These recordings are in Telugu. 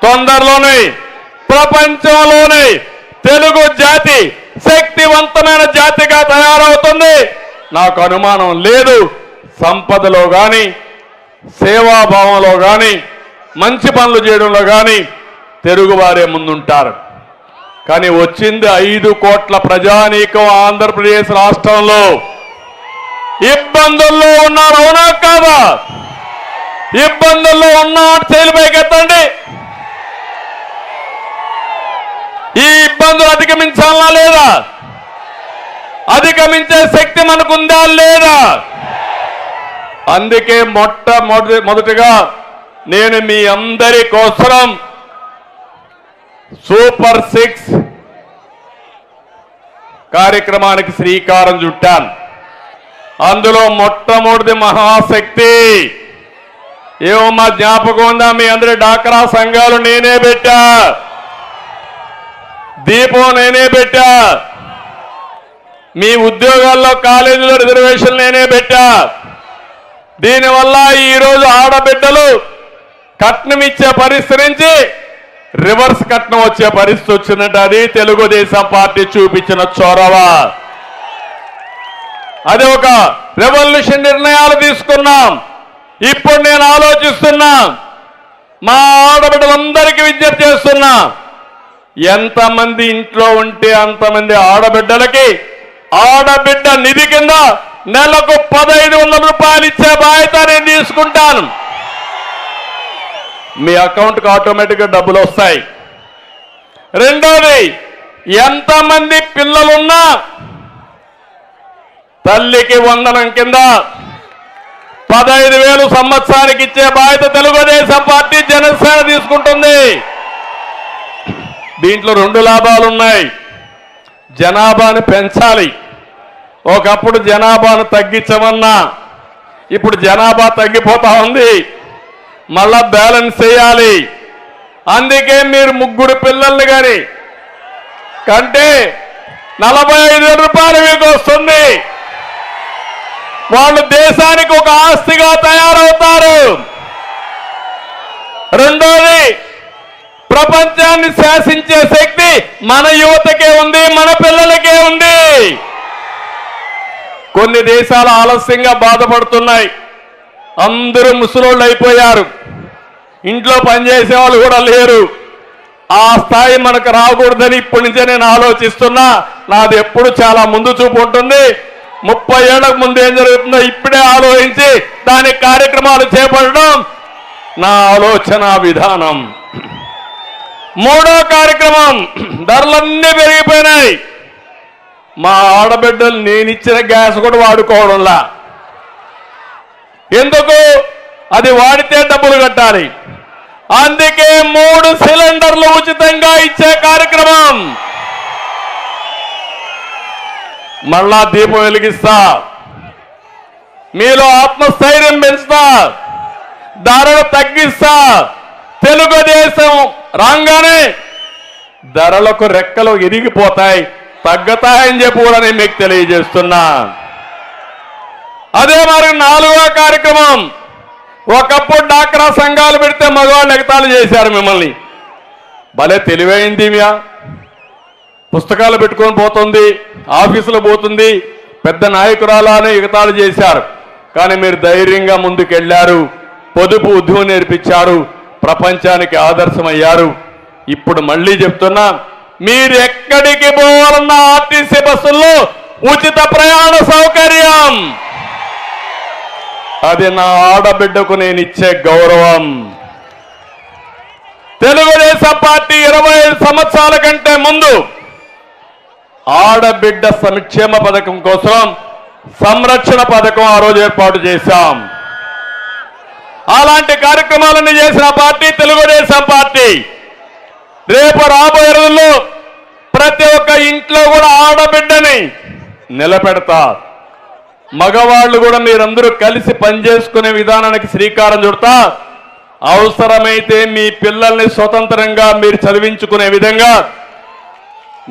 తొందరలోనే ప్రపంచంలోనే తెలుగు జాతి శక్తివంతమైన జాతిగా తయారవుతుంది. నాకు అనుమానం లేదు. సంపదలో కానీ, సేవాభావంలో కానీ, మంచి పనులు చేయడంలో కానీ తెలుగువారే ముందుంటారు. కానీ వచ్చింది 5 కోట్ల ప్రజానీకం ఆంధ్రప్రదేశ్ రాష్ట్రంలో. ఇబ్బందుల్లో ఉన్నారు, అవునా కాదా? ఇబ్బందుల్లో ఉన్న చేతులు పైకెత్తండి. ఈ ఇబ్బందులు అధిగమించాలా లేదా? అధిగమించే శక్తి మనకుందా లేదా? అందుకే మొదటిగా నేను మీ అందరి కోసం సూపర్ 6 కార్యక్రమానికి శ్రీకారం చుట్టాను. అందులో మొట్టమొదటి మహాశక్తి. ఏమో మా జ్ఞాపకం ఉందా? మీ అందరి డాక్రా సంఘాలు నేనే పెట్టా, దీపం నేనే పెట్టా, మీ ఉద్యోగాల్లో కాలేజీలో రిజర్వేషన్ నేనే పెట్టా. దీనివల్ల ఈరోజు ఆడబిడ్డలు కట్నం ఇచ్చే పరిస్థితి నుంచి రివర్స్ కట్నం వచ్చే పరిస్థితి వచ్చిందంటే అది తెలుగుదేశం పార్టీ చూపించిన చొరవ. అది ఒక రెవల్యూషన్ నిర్ణయాలు తీసుకున్నాం. ఇప్పుడు నేను ఆలోచిస్తున్నా, మా ఆడబిడ్డలందరికీ విజ్ఞప్తి చేస్తున్నా, ఎంతమంది ఇంట్లో ఉంటే అంతమంది ఆడబిడ్డలకి ఆడబిడ్డ నిధి కింద నెలకు 1500 రూపాయలు ఇచ్చే బాధ్యత నేను తీసుకుంటాను. మీ అకౌంట్కి ఆటోమేటిక్గా డబ్బులు వస్తాయి. రెండోది, ఎంతమంది పిల్లలున్నా తల్లికి వందనం కింద 15,000 సంవత్సరానికి ఇచ్చే బాధ్యత తెలుగుదేశం పార్టీ జనసేన తీసుకుంటుంది. దీంట్లో 2 లాభాలు ఉన్నాయి. జనాభాను పెంచాలి. ఒకప్పుడు జనాభాను తగ్గించమన్నా, ఇప్పుడు జనాభా తగ్గిపోతా ఉంది. మళ్ళా బ్యాలెన్స్ చేయాలి. అందుకే మీరు 3 పిల్లల్ని కానీ కంటే 45,000 రూపాయలు మీకు వస్తుంది. వాళ్ళు దేశానికి ఒక ఆస్తిగా తయారవుతారు. రెండోది, ప్రపంచాన్ని శాసించే శక్తి మన యువతకే ఉంది, మన పిల్లలకే ఉంది. కొన్ని దేశాలు ఆలస్యంగా బాధపడుతున్నాయి. అందరూ ముసలోళ్ళు అయిపోయారు. ఇంట్లో పనిచేసే వాళ్ళు కూడా లేరు. ఆ స్థాయి మనకు రాకూడదని ఇప్పటి నుంచే నేను ఆలోచిస్తున్నా. నాది ఎప్పుడు చాలా ముందు చూపు ఉంటుంది. 30 ఏళ్లకు ముందు ఏం జరుగుతుందో ఇప్పుడే ఆలోచించి దాని కార్యక్రమాలు చేపట్టడం నా ఆలోచన విధానం. 3వ కార్యక్రమం, ధరలన్నీ పెరిగిపోయినాయి. మా ఆడబిడ్డలు నేనిచ్చిన గ్యాస్ కూడా వాడుకోవడంలా. ఎందుకు? అది వాడితే డబ్బులు కట్టాలి. అందుకే 3 సిలిండర్లు ఉచితంగా ఇచ్చే కార్యక్రమం. మళ్ళా దీపం వెలిగిస్తా, మీలో ఆత్మస్థైర్యం పెంచుతా, ధరలు తగ్గిస్తా. తెలుగుదేశం రాగానే ధరలకు రెక్కలు ఇరిగిపోతాయి, తగ్గతాయని చెప్పి కూడా నేను మీకు తెలియజేస్తున్నా. అదే మరి 4వ కార్యక్రమం, ఒకప్పుడు డాక్రా సంఘాలు పెడితే మగవాళ్ళు ఎగతాళి చేశారు మిమ్మల్ని. భలే తెలివైంది, పుస్తకాలు పెట్టుకొని పోతుంది, ఆఫీసులో పోతుంది, పెద్ద నాయకురాలానే ఎగతాళి చేశారు. కానీ మీరు ధైర్యంగా ముందుకెళ్లారు, పొదుపు ఉద్యమం నేర్పించారు, ప్రపంచానికి ఆదర్శమయ్యారు. ఇప్పుడు మళ్ళీ చెప్తున్నా, మీరు ఎక్కడికి పోవాలన్న ఆర్టీసీ బస్సుల్లో ఉచిత ప్రయాణ సౌకర్యం. అది నా ఆడబిడ్డకు నేను ఇచ్చే గౌరవం. తెలుగుదేశం పార్టీ 25 సంవత్సరాల కంటే ముందు ఆడబిడ్డ సంక్షేమ పథకం కోసం సంరక్షణ పథకం ఆ రోజు ఏర్పాటు చేశాం. అలాంటి కార్యక్రమాలన్నీ చేసిన పార్టీ తెలుగుదేశం పార్టీ. రేపు రాబోయే రోజుల్లో ప్రతి ఒక్క ఇంట్లో కూడా ఆడబిడ్డని నిలబెడతా. మగవాళ్ళు కూడా మీరందరూ కలిసి పనిచేసుకునే విధానానికి శ్రీకారం చుడతా. అవసరమైతే మీ పిల్లల్ని స్వతంత్రంగా మీరు చదివించుకునే విధంగా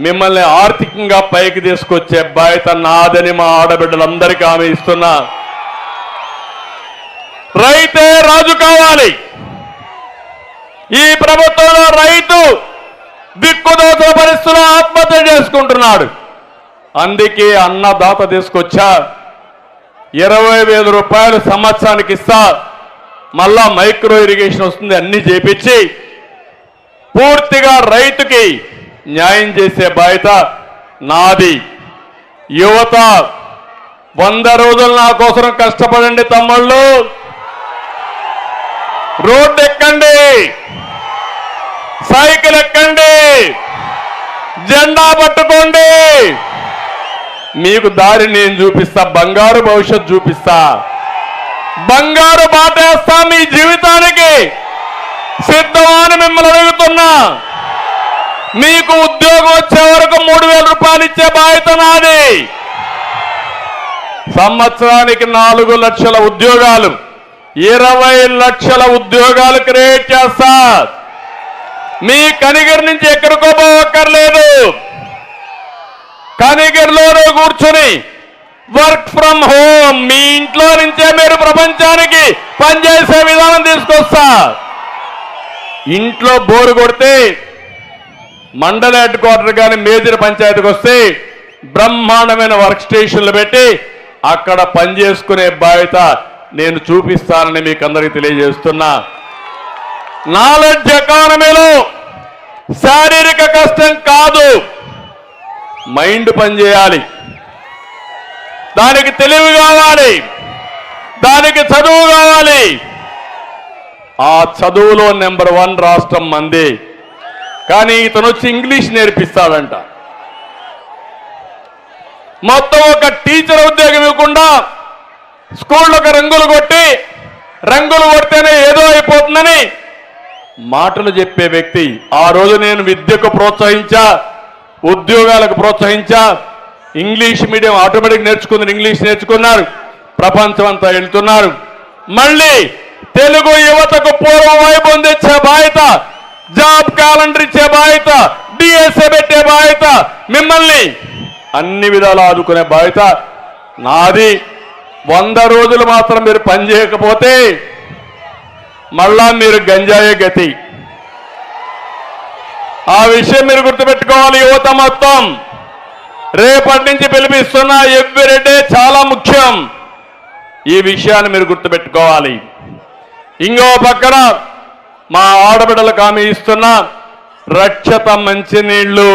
మిమ్మల్ని ఆర్థికంగా పైకి తీసుకొచ్చే బాధ్యత నాదని మా ఆడబిడ్డలందరికీ హామీ ఇస్తున్నా. రైతే రాజు కావాలి. ఈ ప్రభుత్వంలో రైతు దిక్కుదోచ పరిస్థితుల్లో ఆత్మహత్య చేసుకుంటున్నాడు. అందుకే అన్నదాత తీసుకొచ్చా 20,000 రూపాయలు సంవత్సరానికి ఇస్తా, మళ్ళా మైక్రో ఇరిగేషన్ వస్తుంది, అన్ని చేపించి పూర్తిగా రైతుకి న్యాయం చేసే బాధ్యత నాది. యువత 100 రోజులు నా కోసం కష్టపడండి తమ్ముళ్ళు, రోడ్డు ఎక్కండి, సైకిల్ ఎక్కండి, జెండా పట్టుకోండి, మీకు దారి నేను చూపిస్తా, బంగారు భవిష్యత్తు చూపిస్తా, బంగారు బాటేస్తా. మీ జీవితానికి సిద్ధమని మిమ్మల్ని అడుగుతున్నా. మీకు ఉద్యోగం వచ్చే వరకు 3,000 రూపాయలు ఇచ్చే బాధ్యత నాది. సంవత్సరానికి 4 లక్షల ఉద్యోగాలు, 20 లక్షల ఉద్యోగాలు క్రియేట్ చేస్తా. మీ కనిగిరి నుంచి ఎక్కడికో పోవక్కర్లేదు, కనిగిరిలోనే కూర్చొని వర్క్ ఫ్రమ్ హోమ్, మీ ఇంట్లో నుంచే మీరు ప్రపంచానికి పనిచేసే విధానం తీసుకొస్తా. ఇంట్లో బోరు కొడితే మండల హెడ్ క్వార్టర్ కానీ మేజర్ పంచాయతీకి వస్తే బ్రహ్మాండమైన వర్క్ స్టేషన్లు పెట్టి అక్కడ పనిచేసుకునే బాధ్యత నేను చూపిస్తానని మీకు అందరికీ తెలియజేస్తున్నా. నాలెడ్జ్ ఎకానమీలో శారీరక కష్టం కాదు, మైండ్ పనిచేయాలి, దానికి తెలివి కావాలి, దానికి చదువు కావాలి. ఆ చదువులో నెంబర్ 1 రాష్ట్రం మంది. కానీ ఇతను వచ్చి ఇంగ్లీష్ నేర్పిస్తాడంట. మొత్తం ఒక టీచర్ ఉద్యోగం ఇవ్వకుండా స్కూళ్ళకు రంగులు కొడితేనే ఏదో అయిపోతుందని మాటలు చెప్పే వ్యక్తి. ఆ రోజు నేను విద్యకు ప్రోత్సహించా, ఉద్యోగాలకు ప్రోత్సహించా. ఇంగ్లీష్ మీడియం ఆటోమేటిక్ నేర్చుకుంది, ఇంగ్లీష్ నేర్చుకున్నారు, ప్రపంచం అంతా వెళ్తున్నారు. మళ్ళీ తెలుగు యువతకు పూర్వ వైభవం తెచ్చే బాధ్యత, జాబ్ క్యాలెండర్ ఇచ్చే బాధ్యత, డిఎస్ఏ పెట్టే బాధ్యత, మిమ్మల్ని అన్ని విధాలు ఆదుకునే బాధ్యత నాది. 100 రోజులు మాత్రం మీరు పని చేయకపోతే మళ్ళా మీరు గంజాయే గతి. ఆ విషయం మీరు గుర్తుపెట్టుకోవాలి. యువత మొత్తం రేపటి నుంచి పిలిపిస్తున్న ఎవ్రీడే చాలా ముఖ్యం. ఈ విషయాన్ని మీరు గుర్తుపెట్టుకోవాలి. ఇంకో పక్కన మా ఆడబిడ్డలకు హామీ ఇస్తున్న రక్షత మంచినీళ్లు.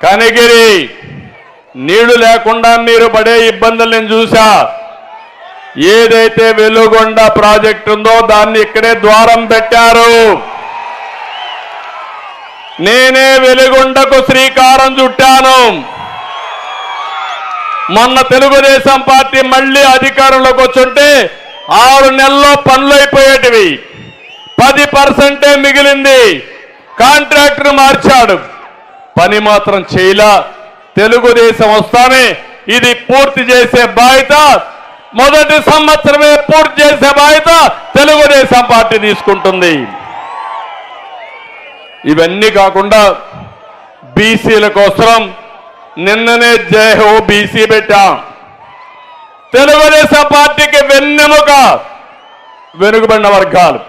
కనిగిరి నీళ్లు లేకుండా మీరు పడే ఇబ్బందులు నేను చూసా. ఏదైతే వెలుగొండ ప్రాజెక్టు ఉందో దాన్ని ఇక్కడే ద్వారం పెట్టారు. నేనే వెలుగొండకు శ్రీకారం చుట్టాను. మొన్న తెలుగుదేశం పార్టీ మళ్ళీ అధికారంలోకి వచ్చుంటే 6 నెలల్లో పనులు అయిపోయేటివి, 10% మిగిలింది. కాంట్రాక్టర్ మార్చాడు, పని మాత్రం చేయలా. తెలుగుదేశం వస్తానే ఇది పూర్తి చేసే బాధ్యత, మొదటి సంవత్సరమే పూర్తి చేసే బాధ్యత తెలుగుదేశం పార్టీ తీసుకుంటుంది. ఇవన్నీ కాకుండా బీసీల కోసం నిన్ననే జై హో బీసీ పెట్టాం. తెలుగుదేశం పార్టీకి వెన్నెముక వెనుకబడిన వర్గాలు.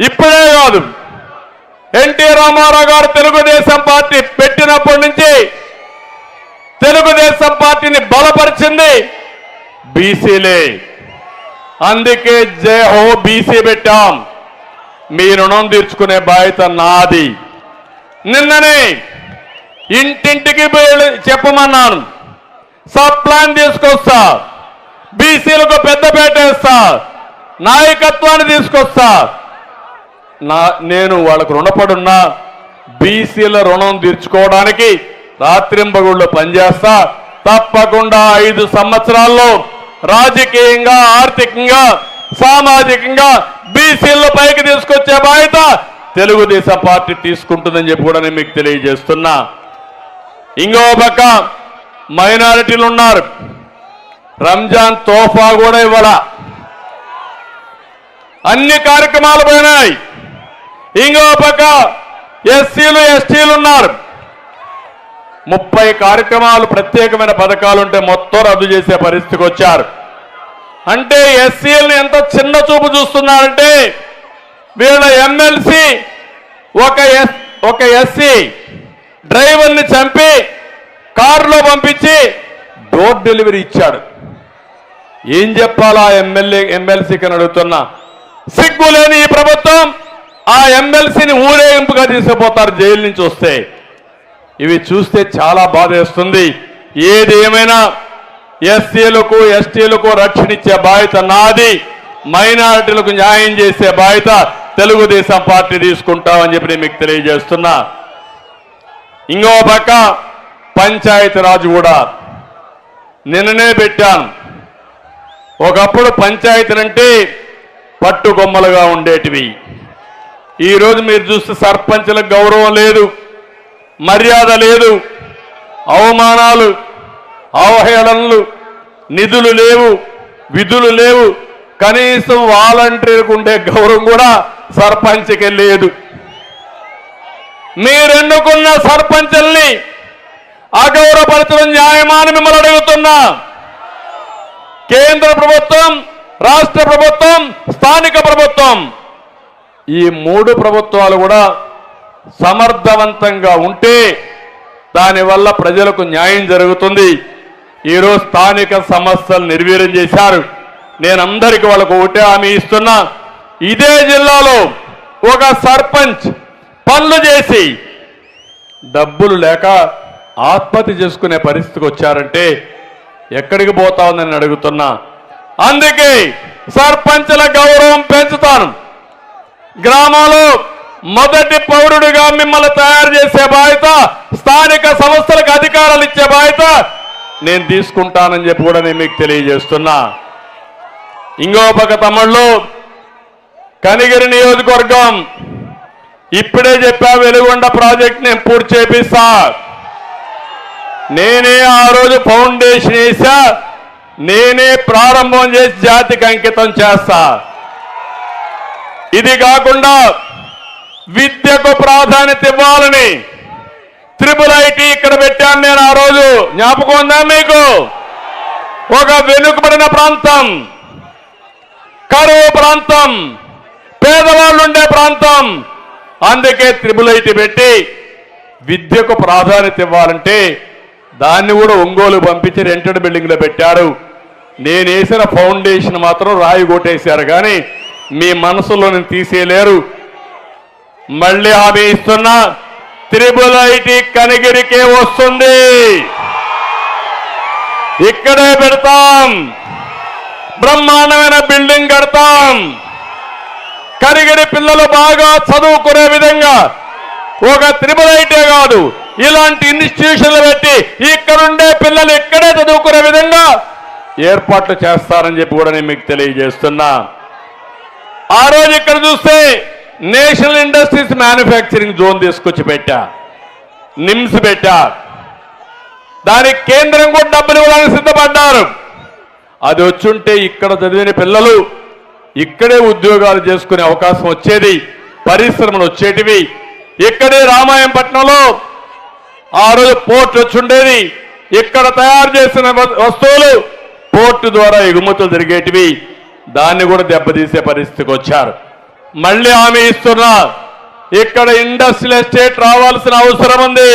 ఇప్పుడే కాదు, ఎన్టీ రామారావు గారు తెలుగుదేశం పార్టీ పెట్టినప్పటి నుంచి తెలుగుదేశం పార్టీని బలపరిచింది బీసీలే. అందుకే జై హో బీసీ పెట్టాం. మీ రుణం తీర్చుకునే బాధ్యత నాది. నిన్ననే ఇంటింటికి చెప్పమన్నాను, సబ్ ప్లాన్ తీసుకొస్తా, బీసీలకు పెద్దపేట వేస్తా, నాయకత్వాన్ని తీసుకొస్తా. నేను వాళ్ళకు రుణపడున్నా. బీసీల రుణం తీర్చుకోవడానికి రాత్రింబగుళ్ళు పనిచేస్తా. తప్పకుండా 5 సంవత్సరాల్లో రాజకీయంగా, ఆర్థికంగా, సామాజికంగా బీసీల పైకి తీసుకొచ్చే బాధ్యత తెలుగుదేశం పార్టీ తీసుకుంటుందని చెప్పి కూడా నేను మీకు తెలియజేస్తున్నా. ఇంకో పక్క మైనారిటీలు ఉన్నారు, రంజాన్ తోఫా కూడా ఇవ్వాల. అన్ని కార్యక్రమాలు పోయినాయి. ఇంకో పక్క ఎస్సీలు ఎస్టీలు ఉన్నారు. 30 కార్యక్రమాలు, ప్రత్యేకమైన పథకాలుంటే మొత్తం రద్దు చేసే పరిస్థితికి వచ్చారు. అంటే ఎస్సీలను ఎంత చిన్న చూపు చూస్తున్నారంటే వీళ్ళ ఎమ్మెల్సీ ఒక ఎస్సీ డ్రైవర్ని చంపి కారులో పంపించి డోర్ డెలివరీ ఇచ్చాడు. ఏం చెప్పాలా ఎమ్మెల్సీకి అని అడుగుతున్నా. సిగ్గులేని ఈ ప్రభుత్వం ఆ ఎమ్మెల్సీని ఊరేగింపుగా తీసుకుపోతారు జైలు నుంచి వస్తే. ఇవి చూస్తే చాలా బాధేస్తుంది. ఏది ఏమైనా ఎస్సీలకు ఎస్టీలకు రక్షణ ఇచ్చే బాధ్యత నాది, మైనారిటీలకు న్యాయం చేసే బాధ్యత తెలుగుదేశం పార్టీ తీసుకుంటామని చెప్పి మీకు తెలియజేస్తున్నా. ఇంకో పక్క పంచాయతీరాజ్ కూడా నిన్ననే పెట్టాను. ఒకప్పుడు పంచాయతీలంటే పట్టుకొమ్మలుగా ఉండేటివి. ఈరోజు మీరు చూస్తే సర్పంచులకు గౌరవం లేదు, మర్యాద లేదు, అవమానాలు, అవహేళనలు, నిధులు లేవు, విధులు లేవు, కనీసం వాలంటీర్కు ఉండే గౌరవం కూడా సర్పంచ్కి లేదు. మీరెన్నుకున్న సర్పంచుల్ని అగౌరవపరచడం న్యాయమా అని మిమ్మల్ని అడుగుతున్నా. కేంద్ర ప్రభుత్వం, రాష్ట్ర ప్రభుత్వం, స్థానిక ప్రభుత్వం, ఈ మూడు ప్రభుత్వాలు కూడా సమర్థవంతంగా ఉంటే దానివల్ల ప్రజలకు న్యాయం జరుగుతుంది. ఈరోజు స్థానిక సమస్యలు నిర్వీర్యం చేశారు. నేను అందరికీ వాళ్ళకు ఒకటే హామీ ఇస్తున్నా. ఇదే జిల్లాలో ఒక సర్పంచ్ పనులు చేసి డబ్బులు లేక ఆత్మహత్య చేసుకునే పరిస్థితికి వచ్చారంటే ఎక్కడికి పోతా ఉందని అడుగుతున్నా. అందుకే సర్పంచుల గౌరవం పెంచుతాను. గ్రామాల్లో మొదటి పౌరుడిగా మిమ్మల్ని తయారు చేసే బాధ్యత, స్థానిక సంస్థలకు అధికారాలు ఇచ్చే బాధ్యత నేను తీసుకుంటానని చెప్పి కూడా నేను మీకు తెలియజేస్తున్నా. ఇంకో పక్క తమ్ముళ్ళు, కనిగిరి నియోజకవర్గం ఇప్పుడే చెప్పా, వెలుగొండ ప్రాజెక్ట్ నేను పూర్తి చేపిస్తా. నేనే ఆ రోజు ఫౌండేషన్ వేసా, నేనే ప్రారంభం చేసి జాతికి అంకితం చేస్తా. ఇది కాకుండా విద్యకు ప్రాధాన్యత ఇవ్వాలని IIIT ఇక్కడ పెట్టాను నేను ఆ రోజు. జ్ఞాపకం ఉందా మీకు? ఒక వెనుకబడిన ప్రాంతం, కరువు ప్రాంతం, పేదవాళ్ళు ఉండే ప్రాంతం, అందుకే IIIT పెట్టి విద్యకు ప్రాధాన్యత ఇవ్వాలంటే దాన్ని కూడా ఒంగోలు పంపించి రెంటెడ్ బిల్డింగ్లో పెట్టారు. నేను వేసిన ఫౌండేషన్ మాత్రం రాయి కొట్టేశారు, కానీ మీ మనసులో నేను తీసేయలేరు. మళ్ళీ హామీ ఇస్తున్నా, IIIT కనిగిరికే వస్తుంది. ఇక్కడే పెడతాం, బ్రహ్మాండమైన బిల్డింగ్ కడతాం. కనిగిరి పిల్లలు బాగా చదువుకునే విధంగా ఒక IIIT కాదు, ఇలాంటి ఇన్స్టిట్యూషన్లు పెట్టి ఇక్కడుండే పిల్లలు ఇక్కడే చదువుకునే విధంగా ఏర్పాట్లు చేస్తారని చెప్పి కూడా నేను మీకు తెలియజేస్తున్నా. ఆ రోజు ఇక్కడ చూస్తే నేషనల్ ఇండస్ట్రీస్ మ్యానుఫ్యాక్చరింగ్ జోన్ తీసుకొచ్చి పెట్టా, నిమ్స్ పెట్టా. దానికి కేంద్రం కూడా డబ్బులు ఇవ్వడానికి సిద్ధపడ్డారు. అది వచ్చుంటే ఇక్కడ చదివిన పిల్లలు ఇక్కడే ఉద్యోగాలు చేసుకునే అవకాశం వచ్చేది, పరిశ్రమలు వచ్చేటివి. ఇక్కడే రామాయంపట్నంలో ఆ రోజు పోర్ట్ వచ్చుండేది. ఇక్కడ తయారు చేసిన వస్తువులు పోర్టు ద్వారా ఎగుమతులు జరిగేటివి. దాన్ని కూడా దెబ్బతీసే పరిస్థితికి వచ్చారు. మళ్ళీ హామీ ఇస్తున్నా, ఇక్కడ ఇండస్ట్రియల్ ఎస్టేట్ రావాల్సిన అవసరం ఉంది,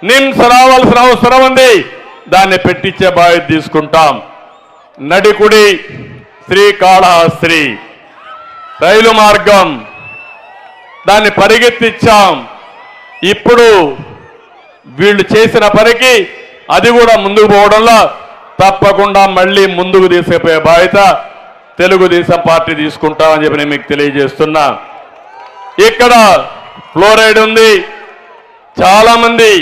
నిమ్స్ రావాల్సిన అవసరం ఉంది. దాన్ని పెట్టించే బాధ్యత తీసుకుంటాం. నడికుడి శ్రీకాళహస్తి రైలు మార్గం దాన్ని పరిగెత్తించాం. ఇప్పుడు వీళ్ళు చేసిన పనికి అది కూడా ముందుకు పోవడంలో తప్పకుండా మళ్ళీ ముందుకు తీసుకుపోయే బాధ్యత తెలుగుదేశం పార్టీ తీసుకుంటామని చెప్పి నేను మీకు తెలియజేస్తున్నా. ఇక్కడ ఫ్లోరైడ్ ఉంది. చాలా మంది